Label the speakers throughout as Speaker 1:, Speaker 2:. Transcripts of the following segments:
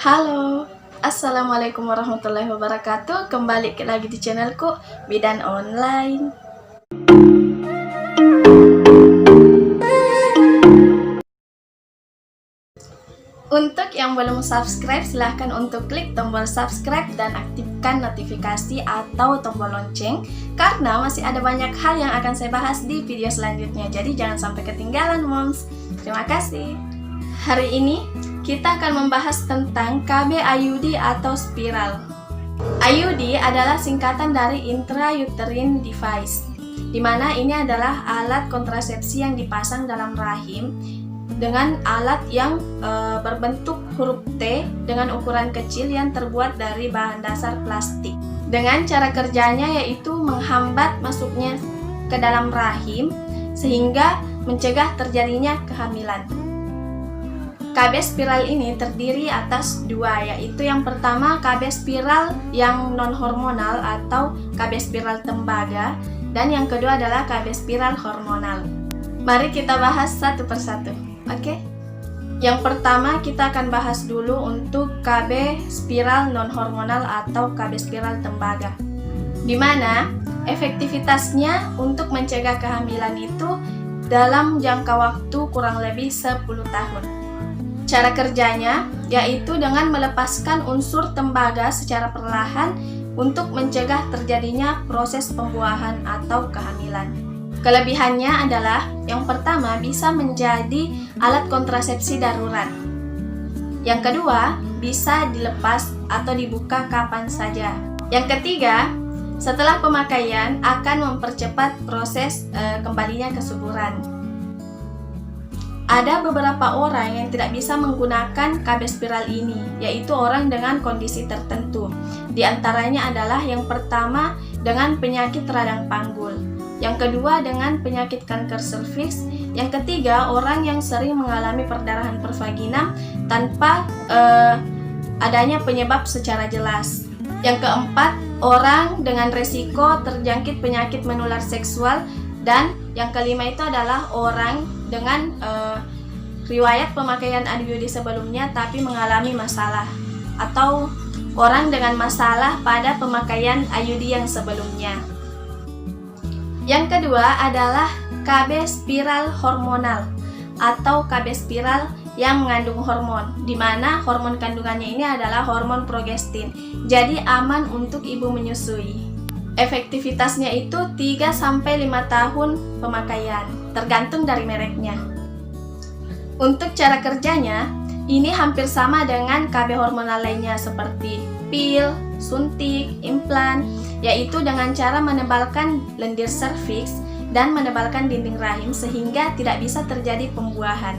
Speaker 1: Halo, Assalamualaikum warahmatullahi wabarakatuh. Kembali lagi di channelku Bidan Online. Untuk yang belum subscribe, silahkan untuk klik tombol subscribe dan aktifkan notifikasi atau tombol lonceng, karena masih ada banyak hal yang akan saya bahas di video selanjutnya. Jadi jangan sampai ketinggalan, moms. Terima kasih. Hari ini kita akan membahas tentang KB IUD atau spiral. IUD adalah singkatan dari intrauterine device, di mana ini adalah alat kontrasepsi yang dipasang dalam rahim dengan alat yang berbentuk huruf T dengan ukuran kecil yang terbuat dari bahan dasar plastik. Dengan cara kerjanya yaitu menghambat masuknya ke dalam rahim sehingga mencegah terjadinya kehamilan. KB spiral ini terdiri atas dua, yaitu yang pertama KB spiral yang non-hormonal atau KB spiral tembaga, dan yang kedua adalah KB spiral hormonal. Mari kita bahas satu persatu, oke? Yang pertama kita akan bahas dulu untuk KB spiral non-hormonal atau KB spiral tembaga, di mana efektivitasnya untuk mencegah kehamilan itu dalam jangka waktu kurang lebih 10 tahun. Cara kerjanya yaitu dengan melepaskan unsur tembaga secara perlahan untuk mencegah terjadinya proses pembuahan atau kehamilan. Kelebihannya adalah yang pertama bisa menjadi alat kontrasepsi darurat. Yang kedua, bisa dilepas atau dibuka kapan saja. Yang ketiga, setelah pemakaian akan mempercepat proses kembalinya kesuburan. Ada beberapa orang yang tidak bisa menggunakan KB spiral ini, yaitu orang dengan kondisi tertentu. Di antaranya adalah yang pertama dengan penyakit radang panggul, yang kedua dengan penyakit kanker serviks, yang ketiga orang yang sering mengalami perdarahan pervagina tanpa adanya penyebab secara jelas, yang keempat orang dengan resiko terjangkit penyakit menular seksual, dan yang kelima itu adalah orang dengan riwayat pemakaian IUD sebelumnya tapi mengalami masalah, atau orang dengan masalah pada pemakaian IUD yang sebelumnya. Yang kedua adalah KB spiral hormonal atau KB spiral yang mengandung hormon, di mana hormon kandungannya ini adalah hormon progestin, jadi aman untuk ibu menyusui. Efektivitasnya itu 3-5 tahun pemakaian, tergantung dari mereknya. Untuk cara kerjanya, ini hampir sama dengan KB hormonal lainnya seperti pil, suntik, implan, yaitu dengan cara menebalkan lendir serviks dan menebalkan dinding rahim sehingga tidak bisa terjadi pembuahan.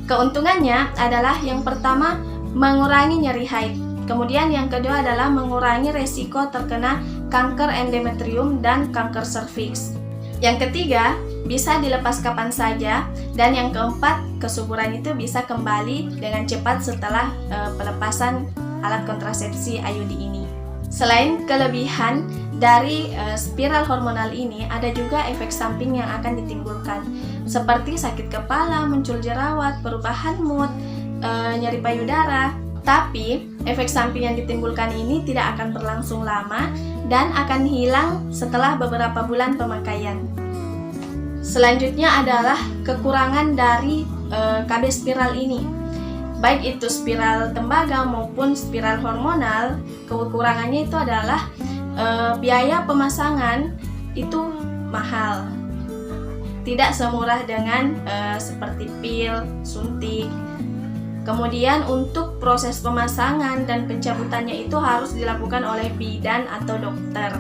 Speaker 1: Keuntungannya adalah yang pertama mengurangi nyeri haid, kemudian yang kedua adalah mengurangi resiko terkena kanker endometrium dan kanker serviks. Yang ketiga, bisa dilepas kapan saja, dan yang keempat, kesuburan itu bisa kembali dengan cepat setelah pelepasan alat kontrasepsi IUD ini. Selain kelebihan dari spiral hormonal ini, ada juga efek samping yang akan ditimbulkan, seperti sakit kepala, muncul jerawat, perubahan mood, nyeri payudara. Tapi, efek samping yang ditimbulkan ini tidak akan berlangsung lama dan akan hilang setelah beberapa bulan pemakaian. Selanjutnya adalah kekurangan dari KB spiral ini. Baik itu spiral tembaga maupun spiral hormonal, kekurangannya itu adalah biaya pemasangan itu mahal. Tidak semurah dengan seperti pil, suntik. Kemudian untuk proses pemasangan dan pencabutannya itu harus dilakukan oleh bidan atau dokter.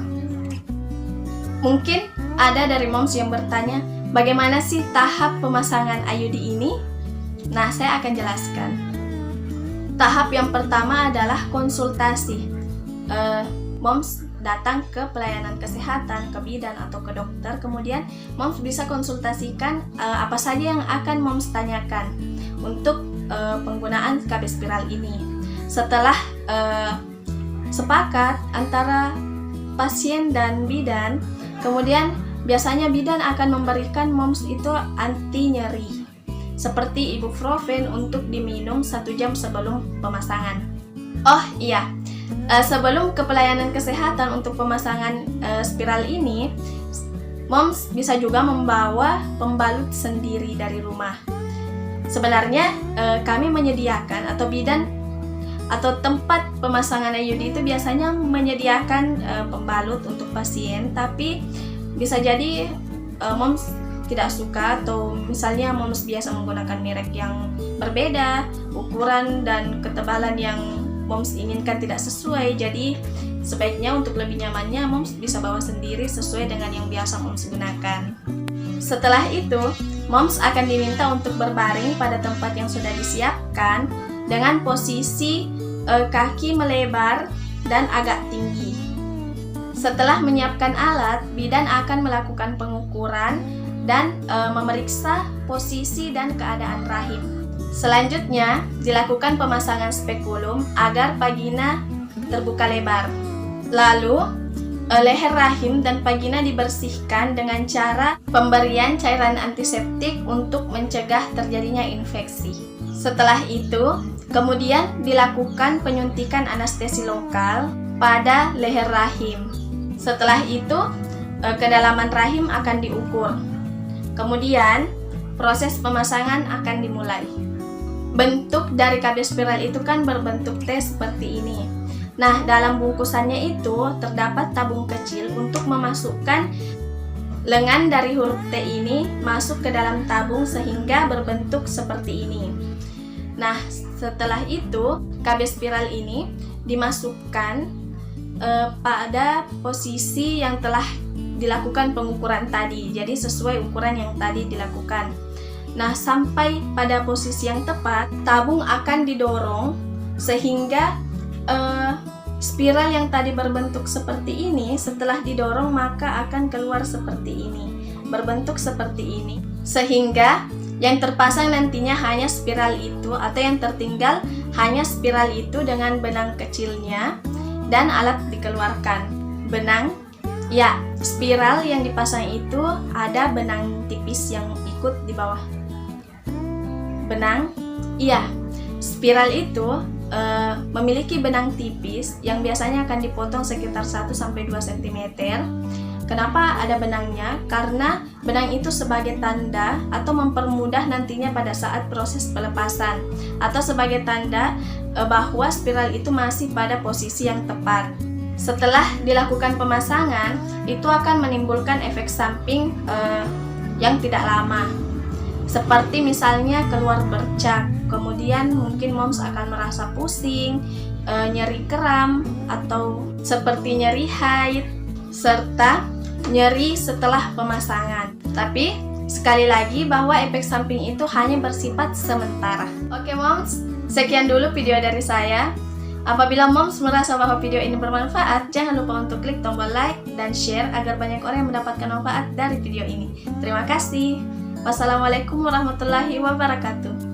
Speaker 1: Mungkin ada dari moms yang bertanya, bagaimana sih tahap pemasangan IUD ini? Nah, saya akan jelaskan. Tahap yang pertama adalah konsultasi. Moms datang ke pelayanan kesehatan, ke bidan atau ke dokter, kemudian moms bisa konsultasikan apa saja yang akan moms tanyakan untuk penggunaan KB spiral ini. Setelah sepakat antara pasien dan bidan, kemudian biasanya bidan akan memberikan moms itu anti nyeri. seperti ibuprofen untuk diminum 1 jam sebelum pemasangan. Oh iya, sebelum ke pelayanan kesehatan untuk pemasangan spiral ini, moms bisa juga membawa pembalut sendiri dari rumah. Sebenarnya kami menyediakan atau bidan atau tempat pemasangan IUD itu biasanya menyediakan pembalut untuk pasien, tapi bisa jadi moms tidak suka, atau misalnya moms biasa menggunakan merek yang berbeda, ukuran dan ketebalan yang moms inginkan tidak sesuai. Jadi sebaiknya untuk lebih nyamannya moms bisa bawa sendiri sesuai dengan yang biasa moms gunakan. Setelah itu, moms akan diminta untuk berbaring pada tempat yang sudah disiapkan dengan posisi kaki melebar dan agak tinggi. Setelah menyiapkan alat, bidan akan melakukan pengukuran dan memeriksa posisi dan keadaan rahim. Selanjutnya, dilakukan pemasangan spekulum agar vagina terbuka lebar. Lalu, leher rahim dan vagina dibersihkan dengan cara pemberian cairan antiseptik untuk mencegah terjadinya infeksi. Setelah itu, kemudian dilakukan penyuntikan anestesi lokal pada leher rahim. Setelah itu, kedalaman rahim akan diukur. Kemudian, proses pemasangan akan dimulai. Bentuk dari KB spiral itu kan berbentuk T seperti ini. Nah, dalam bungkusannya itu terdapat tabung kecil untuk memasukkan lengan dari huruf T ini masuk ke dalam tabung sehingga berbentuk seperti ini. Nah, setelah itu KB spiral ini dimasukkan pada posisi yang telah dilakukan pengukuran tadi, jadi sesuai ukuran yang tadi dilakukan. Nah, sampai pada posisi yang tepat, tabung akan didorong sehingga spiral yang tadi berbentuk seperti ini, setelah didorong maka akan keluar seperti ini, berbentuk seperti ini, sehingga yang terpasang nantinya hanya spiral itu, atau yang tertinggal hanya spiral itu dengan benang kecilnya dan alat dikeluarkan. Benang, ya, spiral yang dipasang itu ada benang tipis yang ikut di bawah. Benang, iya, spiral itu memiliki benang tipis yang biasanya akan dipotong sekitar 1-2 cm. Kenapa ada benangnya? Karena benang itu sebagai tanda atau mempermudah nantinya pada saat proses pelepasan, atau sebagai tanda bahwa spiral itu masih pada posisi yang tepat. Setelah dilakukan pemasangan, itu akan menimbulkan efek samping yang tidak lama, seperti misalnya keluar bercak, kemudian mungkin moms akan merasa pusing, nyeri kram, atau seperti nyeri haid, serta nyeri setelah pemasangan. Tapi sekali lagi bahwa efek samping itu hanya bersifat sementara. Oke moms, sekian dulu video dari saya. Apabila moms merasa bahwa video ini bermanfaat, jangan lupa untuk klik tombol like dan share agar banyak orang yang mendapatkan manfaat dari video ini. Terima kasih. Wassalamualaikum warahmatullahi wabarakatuh.